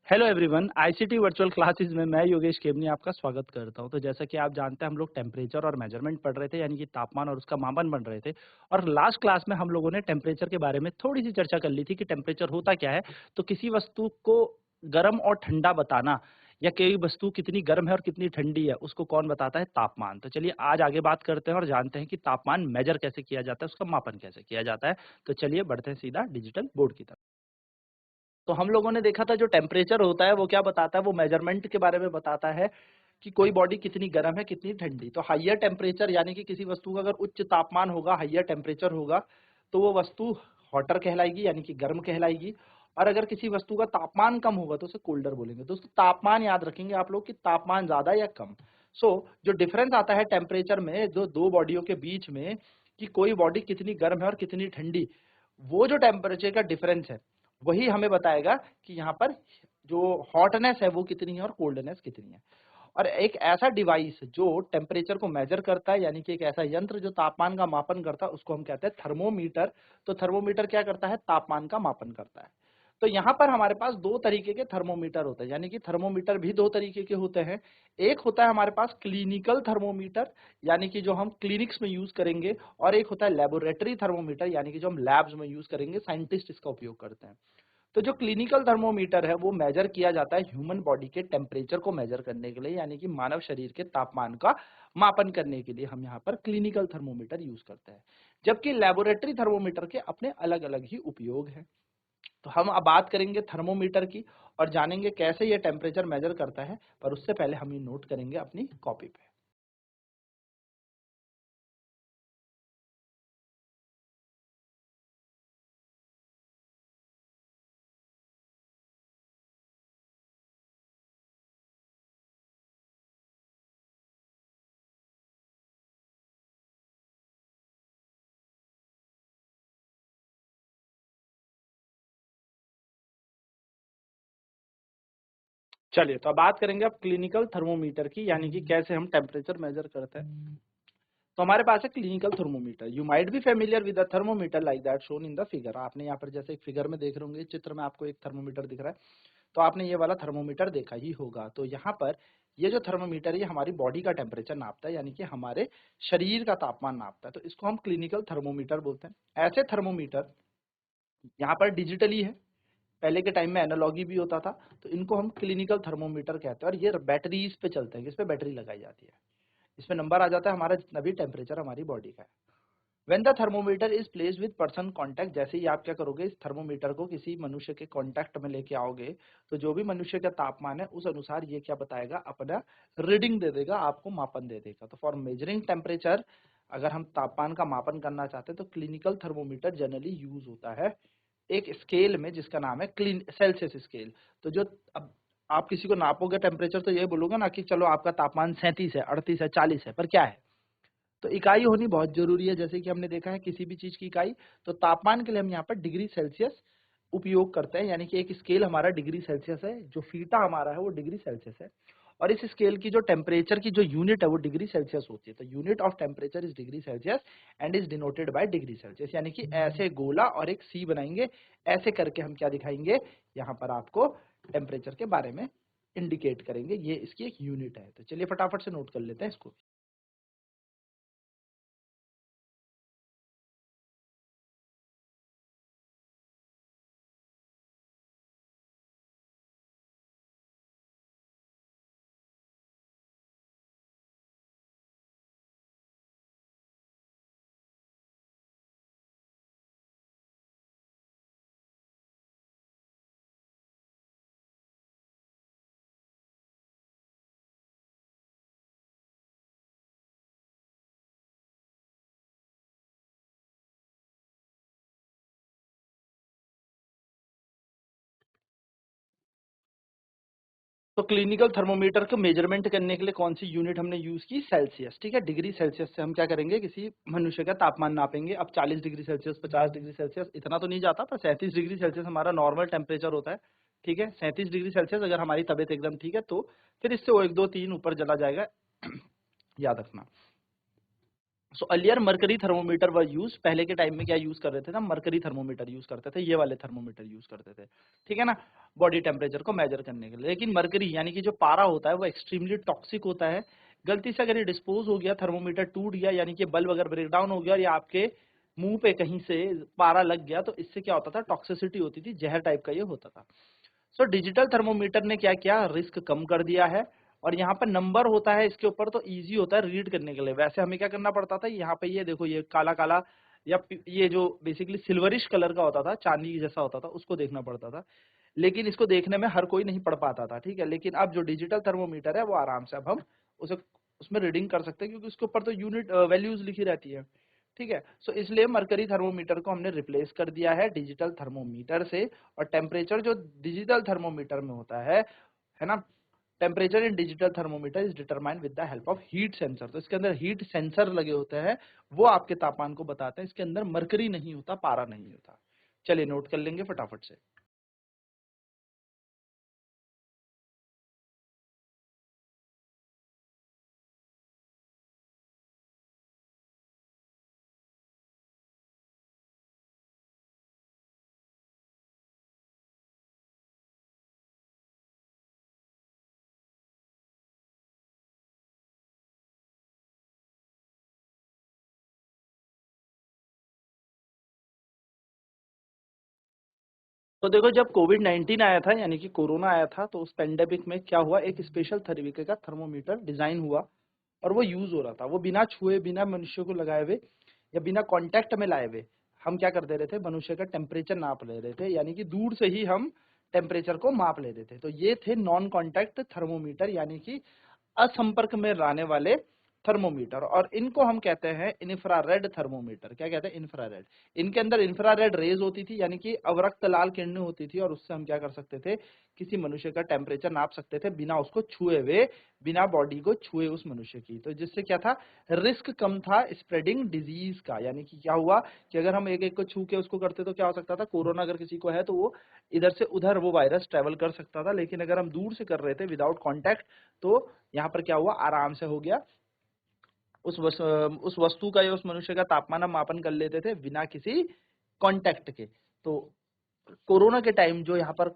Hello everyone, ICT virtual classes में मैं योगेश केवनी आपका स्वागत करता हूं। तो जैसा कि आप जानते हैं हम लोग टेम्परेचर और मेजरमेंट पढ़ रहे थे, यानी कि तापमान और उसका मापन पढ़ रहे थे। और लास्ट क्लास में हम लोगों ने टेम्परेचर के बारे में थोड़ी सी चर्चा कर ली थी कि टेम्परेचर होता क्या है। तो किसी वस्तु को गर्म और ठंडा बताना, या कोई वस्तु कितनी गर्म है और कितनी ठंडी है, उसको कौन बताता है? तापमान। तो चलिए आज आगे बात करते हैं और जानते हैं कि तापमान मेजर कैसे किया जाता है, उसका मापन कैसे किया जाता है। तो चलिए बढ़ते हैं सीधा डिजिटल बोर्ड की तरफ। तो हम लोगों ने देखा था जो टेम्परेचर होता है वो क्या बताता है, वो मेजरमेंट के बारे में बताता है कि कोई बॉडी कितनी गर्म है कितनी ठंडी। तो हाइयर टेम्परेचर यानी कि किसी वस्तु का अगर उच्च तापमान होगा, हाइयर टेम्परेचर होगा, तो वो वस्तु हॉटर कहलाएगी यानी कि गर्म कहलाएगी। और अगर किसी वस्तु का तापमान कम होगा तो उसे कोल्डर बोलेंगे। दोस्तों तापमान याद रखेंगे आप लोग कि तापमान ज्यादा या कम। जो डिफरेंस आता है टेम्परेचर में जो दो बॉडियों के बीच में कि कोई बॉडी कितनी गर्म है और कितनी ठंडी, वो जो टेम्परेचर का डिफरेंस है वही हमें बताएगा कि यहाँ पर जो हॉटनेस है वो कितनी है और कोल्डनेस कितनी है। और एक ऐसा डिवाइस जो टेम्परेचर को मेजर करता है, यानी कि एक ऐसा यंत्र जो तापमान का मापन करता है, उसको हम कहते हैं थर्मोमीटर। तो थर्मोमीटर क्या करता है? तापमान का मापन करता है। तो यहाँ पर हमारे पास दो तरीके के थर्मोमीटर होते हैं, यानी कि थर्मोमीटर भी दो तरीके के होते हैं। एक होता है हमारे पास क्लिनिकल थर्मोमीटर, यानी कि जो हम क्लिनिक्स में यूज करेंगे, और एक होता है लेबोरेटरी थर्मोमीटर, यानी कि जो हम लैब्स में यूज करेंगे, साइंटिस्ट इसका उपयोग करते हैं। तो जो क्लिनिकल थर्मोमीटर है वो मेजर किया जाता है ह्यूमन बॉडी के टेम्परेचर को मेजर करने के लिए, यानी कि मानव शरीर के तापमान का मापन करने के लिए हम यहाँ पर क्लिनिकल थर्मोमीटर यूज करते हैं। जबकि लेबोरेटरी थर्मोमीटर के अपने अलग अलग ही उपयोग हैं। तो हम अब बात करेंगे थर्मोमीटर की और जानेंगे कैसे ये टेम्परेचर मेजर करता है, पर उससे पहले हम ये नोट करेंगे अपनी कॉपी पे। चलिए तो अब बात करेंगे अब क्लिनिकल थर्मोमीटर की, यानी कि कैसे हम टेम्परेचर मेजर करते हैं। तो हमारे पास है clinical thermometer. You might be familiar with the thermometer like that shown in the figure. आपने यहाँ पर जैसे एक फिगर में देख रहे होंगे, चित्र में आपको एक थर्मोमीटर दिख रहा है, तो आपने ये वाला थर्मोमीटर देखा ही होगा। तो यहाँ पर ये जो थर्मोमीटर है ये हमारी बॉडी का टेम्परेचर नापता है, यानी कि हमारे शरीर का तापमान नापता है। तो इसको हम क्लिनिकल थर्मोमीटर बोलते हैं। ऐसे थर्मोमीटर यहाँ पर डिजिटली है, पहले के टाइम में एनालॉगी भी होता था। तो इनको हम क्लिनिकल थर्मोमीटर कहते हैं और ये बैटरीज पे चलते हैं। इस पे बैटरी लगाई जाती है, इसमें नंबर आ जाता है हमारा जितना भी टेम्परेचर हमारी बॉडी का है। When the thermometer is placed with person contact, जैसे ही आप क्या करोगे, इस थर्मोमीटर को किसी मनुष्य के कांटेक्ट में लेके आओगे, तो जो भी मनुष्य का तापमान है उस अनुसार ये क्या बताएगा, अपना रीडिंग दे देगा, आपको मापन दे देगा। तो फॉर मेजरिंग टेम्परेचर, अगर हम तापमान का मापन करना चाहते हैं तो क्लिनिकल थर्मोमीटर जनरली यूज होता है एक स्केल में जिसका नाम है क्लीन सेल्सियस स्केल। तो जो अब आप किसी को नापोगे टेम्परेचर तो ये बोलोगे ना कि चलो आपका तापमान 37 है, 38 है, 40 है, पर क्या है? तो इकाई होनी बहुत जरूरी है। जैसे कि हमने देखा है किसी भी चीज की इकाई, तो तापमान के लिए हम यहाँ पर डिग्री सेल्सियस उपयोग करते हैं, यानी कि एक स्केल हमारा डिग्री सेल्सियस है, जो फीटा हमारा है वो डिग्री सेल्सियस है। और इस स्केल की जो टेम्परेचर की जो यूनिट है वो डिग्री सेल्सियस होती है। तो unit of temperature is degree Celsius and is denoted by degree Celsius, यानी कि ऐसे गोला और एक सी बनाएंगे, ऐसे करके हम क्या दिखाएंगे, यहाँ पर आपको टेम्परेचर के बारे में इंडिकेट करेंगे। ये इसकी एक यूनिट है। तो चलिए फटाफट से नोट कर लेते हैं इसको। तो क्लिनिकल थर्मोमीटर को मेजरमेंट करने के लिए कौन सी यूनिट हमने यूज की? सेल्सियस। ठीक है, डिग्री सेल्सियस से हम क्या करेंगे, किसी मनुष्य का तापमान नापेंगे। अब 40 डिग्री सेल्सियस, 50 डिग्री सेल्सियस इतना तो नहीं जाता, पर 37 डिग्री सेल्सियस हमारा नॉर्मल टेम्परेचर होता है। ठीक है, 37 डिग्री सेल्सियस अगर हमारी तबीयत एकदम ठीक है तो फिर इससे वो 1 2 3 ऊपर चला जाएगा। याद रखना। So earlier mercury thermometer were use, पहले के टाइम में क्या यूज कर रहे थे ना, मरकरी थर्मोमीटर यूज करते थे, ये वाले थर्मोमीटर यूज करते थे, ठीक है ना, बॉडी टेम्परेचर को मेजर करने के लिए। लेकिन मरकरी यानी कि जो पारा होता है वो एक्सट्रीमली टॉक्सिक होता है। गलती से अगर ये डिस्पोज हो गया, थर्मोमीटर टूट गया, यानी कि बल्ब अगर ब्रेक डाउन हो गया और या आपके मुंह पे कहीं से पारा लग गया, तो इससे क्या होता था, टॉक्सिसिटी होती थी, जहर टाइप का ये होता था। सो डिजिटल थर्मोमीटर ने क्या किया, रिस्क कम कर दिया है। और यहाँ पर नंबर होता है इसके ऊपर, तो इजी होता है रीड करने के लिए। वैसे हमें क्या करना पड़ता था, यहाँ पे ये देखो, ये काला काला या ये जो बेसिकली सिल्वरिश कलर का होता था, चांदी जैसा होता था, उसको देखना पड़ता था। लेकिन इसको देखने में हर कोई नहीं पढ़ पाता था, ठीक है। लेकिन अब जो डिजिटल थर्मोमीटर है वो आराम से अब हम उसे उसमें रीडिंग कर सकते हैं, क्योंकि उसके ऊपर तो यूनिट वैल्यूज लिखी रहती है, ठीक है। सो इसलिए मरकरी थर्मोमीटर को हमने रिप्लेस कर दिया है डिजिटल थर्मोमीटर से। और टेम्परेचर जो डिजिटल थर्मोमीटर में होता है ना, temperature in digital thermometer is determined with the help of heat sensor. तो इसके अंदर हीट सेंसर लगे होते हैं, वो आपके तापमान को बताते हैं। इसके अंदर मरकरी नहीं होता, पारा नहीं होता। चलिए नोट कर लेंगे फटाफट से। तो देखो, जब कोविड 19 आया था, यानी कि कोरोना आया था, तो उस पेंडेमिक में क्या हुआ, एक स्पेशल तरीके का थर्मोमीटर डिजाइन हुआ और वो यूज हो रहा था। वो बिना छुए, बिना मनुष्य को लगाए हुए या बिना कांटेक्ट में लाए हुए हम क्या कर दे रहे थे, मनुष्य का टेम्परेचर नाप ले रहे थे, यानी कि दूर से ही हम टेम्परेचर को माप लेते थे। तो ये थे नॉन कांटेक्ट थर्मोमीटर, यानी कि असंपर्क में रहने वाले थर्मोमीटर। और इनको हम कहते हैं इंफ्रारेड थर्मोमीटर। क्या कहते हैं, इंफ्रारेड। इनके अंदर इंफ्रारेड रेज होती थी, यानी कि अवरक्त लाल किरणें होती थी, और उससे हम क्या कर सकते थे, किसी मनुष्य का टेम्परेचर नाप सकते थे बिना उसको छुए हुए, बिना बॉडी को छुए उस मनुष्य की। तो जिससे क्या था, रिस्क कम था स्प्रेडिंग डिजीज का। यानी कि क्या हुआ कि अगर हम एक एक को छू के उसको करते तो क्या हो सकता था, कोरोना अगर किसी को है तो वो इधर से उधर वो वायरस ट्रेवल कर सकता था। लेकिन अगर हम दूर से कर रहे थे विदाउट कॉन्टैक्ट, तो यहाँ पर क्या हुआ, आराम से हो गया। उस वस्तु का या उस मनुष्य का तापमान हम मापन कर लेते थे बिना किसी कांटेक्ट के। तो कोरोना के टाइम जो यहाँ पर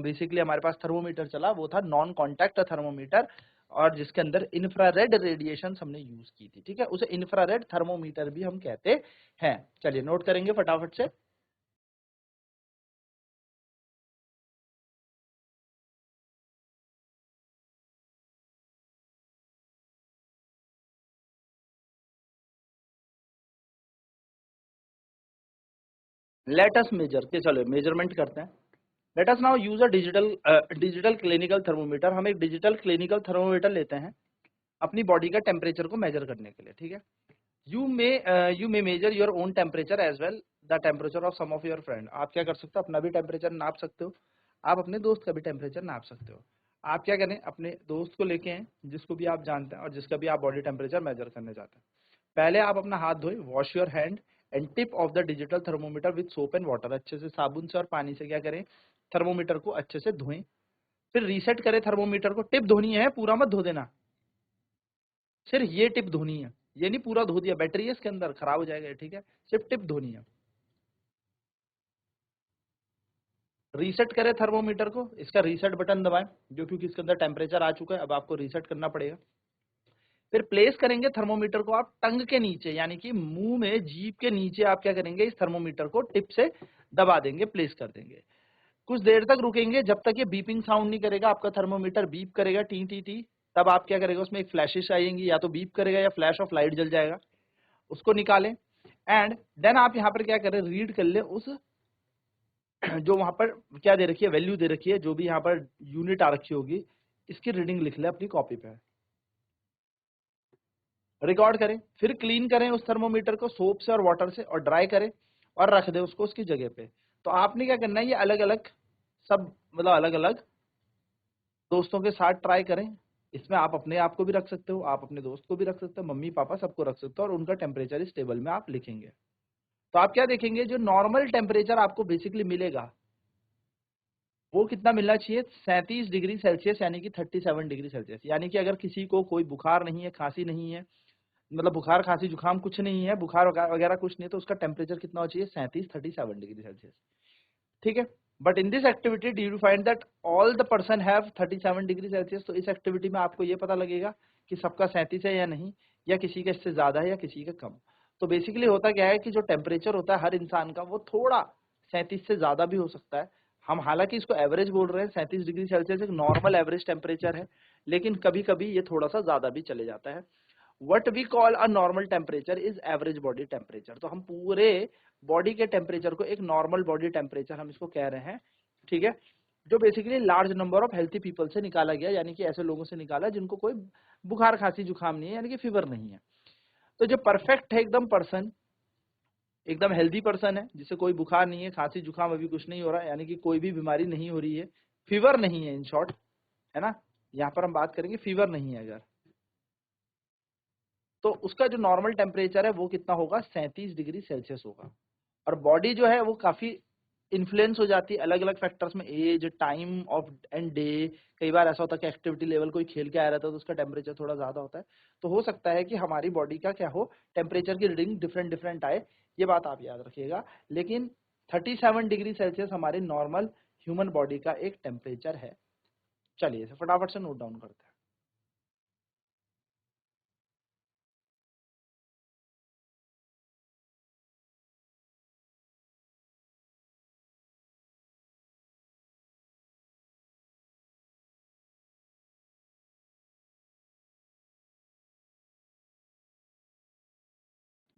बेसिकली हमारे पास थर्मोमीटर चला, वो था नॉन कांटेक्ट थर्मोमीटर, और जिसके अंदर इंफ्रारेड रेडिएशन हमने यूज की थी, ठीक है। उसे इंफ्रारेड थर्मोमीटर भी हम कहते हैं। चलिए नोट करेंगे फटाफट से। लेट अस मेजर के, चलो मेजरमेंट करते हैं। Let us now use a digital clinical thermometer. हम एक डिजिटल क्लिनिकल थर्मोमीटर लेते हैं अपनी बॉडी का टेम्परेचर को मेजर करने के लिए, ठीक है। You may measure your own temperature as well the temperature of some of your friend. आप क्या कर सकते हो, अपना भी टेम्परेचर नाप सकते हो, आप अपने दोस्त का भी टेम्परेचर नाप सकते हो। आप क्या करें, अपने दोस्त को लेके आए जिसको भी आप जानते हैं और जिसका भी आप बॉडी टेम्परेचर मेजर करने जाते हैं। पहले आप अपना हाथ धोए, wash your hand and tip of the digital thermometer with soap and water. अच्छे से साबुन से और पानी से क्या करें, थर्मोमीटर को अच्छे से धोएं। फिर रीसेट करें थर्मोमीटर को। टिप धोनी है, पूरा मत धो देना, सिर्फ ये टिप धोनी है। ये नहीं पूरा धो दिया, बैटरी है इसके अंदर, खराब हो जाएगा, ठीक है। सिर्फ टिप धोनी है। रीसेट करें थर्मोमीटर को, इसका रीसेट बटन दबाएं, जो क्योंकि इसके अंदर टेम्परेचर आ चुका है, अब आपको रीसेट करना पड़ेगा। फिर प्लेस करेंगे थर्मोमीटर को आप टंग के नीचे, यानी कि मुंह में, जीभ के नीचे आप क्या करेंगे, इस थर्मोमीटर को टिप से दबा देंगे, प्लेस कर देंगे। कुछ देर तक रुकेंगे, जब तक ये बीपिंग साउंड नहीं करेगा, आपका थर्मोमीटर बीप करेगा, टी टी टी। तब आप क्या करेगा, उसमें एक फ्लैशेस आएंगी, या तो बीप करेगा या फ्लैश ऑफ लाइट जल जाएगा। उसको निकालें एंड देन आप यहाँ पर क्या करें, रीड कर ले उस जो वहां पर क्या दे रखी है, वैल्यू दे रखी है, जो भी यहाँ पर यूनिट आ रखी होगी, इसकी रीडिंग लिख ले अपनी कॉपी पे, रिकॉर्ड करें। फिर क्लीन करें उस थर्मोमीटर को सोप से और वाटर से, और ड्राई करें और रख दें उसको उसकी जगह पे। तो आपने क्या करना है, ये अलग अलग सब, मतलब अलग अलग दोस्तों के साथ ट्राई करें। इसमें आप अपने आप को भी रख सकते हो, आप अपने दोस्त को भी रख सकते हो, मम्मी पापा सबको रख सकते हो, और उनका टेम्परेचर इस टेबल में आप लिखेंगे। तो आप क्या देखेंगे, जो नॉर्मल टेम्परेचर आपको बेसिकली मिलेगा, वो कितना मिलना चाहिए, 37 डिग्री सेल्सियस, यानी कि 37 डिग्री सेल्सियस। यानी कि अगर किसी को कोई बुखार नहीं है, खांसी नहीं है, मतलब बुखार खांसी जुकाम कुछ नहीं है, बुखार वगैरह कुछ नहीं है, तो उसका टेम्परेचर कितना होना चाहिए? 37 डिग्री सेल्सियस। ठीक है। But in this activity do you find that all the person have 37 degree Celsius? तो इस एक्टिविटी में आपको ये पता लगेगा कि सबका 37 है या नहीं, या किसी का इससे ज्यादा है या किसी का कम। तो बेसिकली होता क्या है कि जो टेम्परेचर होता है हर इंसान का, वो थोड़ा 37 से ज्यादा भी हो सकता है। हम हालांकि इसको एवरेज बोल रहे हैं, 37 डिग्री सेल्सियस एक नॉर्मल एवरेज टेम्परेचर है, लेकिन कभी कभी ये थोड़ा सा ज्यादा भी चले जाता है। What we call a normal temperature is average body temperature. तो हम पूरे बॉडी के टेम्परेचर को एक नॉर्मल बॉडी टेम्परेचर हम इसको कह रहे हैं। ठीक है। जो basically large number of healthy people से निकाला गया, यानी कि ऐसे लोगों से निकाला जिनको कोई बुखार खांसी जुकाम नहीं है, यानी कि फीवर नहीं है। तो जो परफेक्ट है एकदम पर्सन, एकदम हेल्दी पर्सन है, जिसे कोई बुखार नहीं है, खांसी जुकाम अभी कुछ नहीं हो रहा है, यानी कि कोई भी बीमारी नहीं हो रही है, फीवर नहीं है इन शॉर्ट, है ना। यहाँ पर हम बात करेंगे फीवर नहीं है अगर, तो उसका जो नॉर्मल टेम्परेचर है वो कितना होगा? 37 डिग्री सेल्सियस होगा। और बॉडी जो है वो काफी इन्फ्लुएंस हो जाती है अलग अलग फैक्टर्स में, age, time of and day. कई बार ऐसा होता है कि एक्टिविटी लेवल कोई खेल के आया रहता है तो उसका टेम्परेचर थोड़ा ज्यादा होता है। तो हो सकता है कि हमारी बॉडी का क्या हो, टेम्परेचर की रीडिंग डिफरेंट डिफरेंट आए, ये बात आप याद रखिएगा। लेकिन 37 डिग्री सेल्सियस हमारे नॉर्मल ह्यूमन बॉडी का एक टेम्परेचर है। चलिए इसे फटाफट से नोट डाउन करते हैं।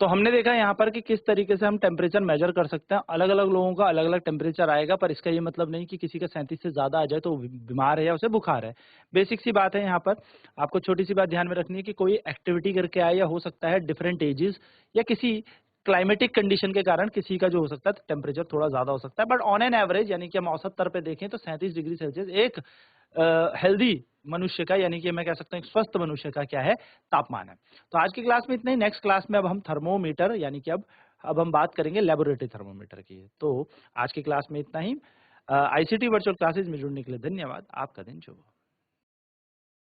तो हमने देखा यहाँ पर कि किस तरीके से हम टेम्परेचर मेजर कर सकते हैं। अलग-अलग लोगों का अलग-अलग टेम्परेचर आएगा, पर इसका ये मतलब नहीं कि किसी का 37 से ज़्यादा आ जाए तो वो बीमार है या उसे बुखार है। बेसिक सी बात है यहाँ पर, आपको छोटी-सी बात ध्यान में रखनी है कि कोई एक्टिविटी करके आए या हो सकता है डिफरेंट एजेस या किसी क्लाइमेटिक कंडीशन के कारण किसी का जो हो सकता है टेम्परेचर थोड़ा ज़्यादा हो सकता है। बट ऑन एन एवरेज, यानी कि हम औसत तौर पे देखें तो 37 डिग्री सेल्सियस एक हेल्दी मनुष्य का, यानी कि मैं कह सकता हूँ एक स्वस्थ मनुष्य का क्या है, तापमान है। तो आज की क्लास में इतना ही। नेक्स्ट क्लास में अब हम थर्मोमीटर, यानी कि अब हम बात करेंगे लेबोरेटरी थर्मोमीटर की। तो आज की क्लास में इतना ही। आईसीटी वर्चुअल क्लासेज में जुड़ने के लिए धन्यवाद। आपका दिन शुभ हो।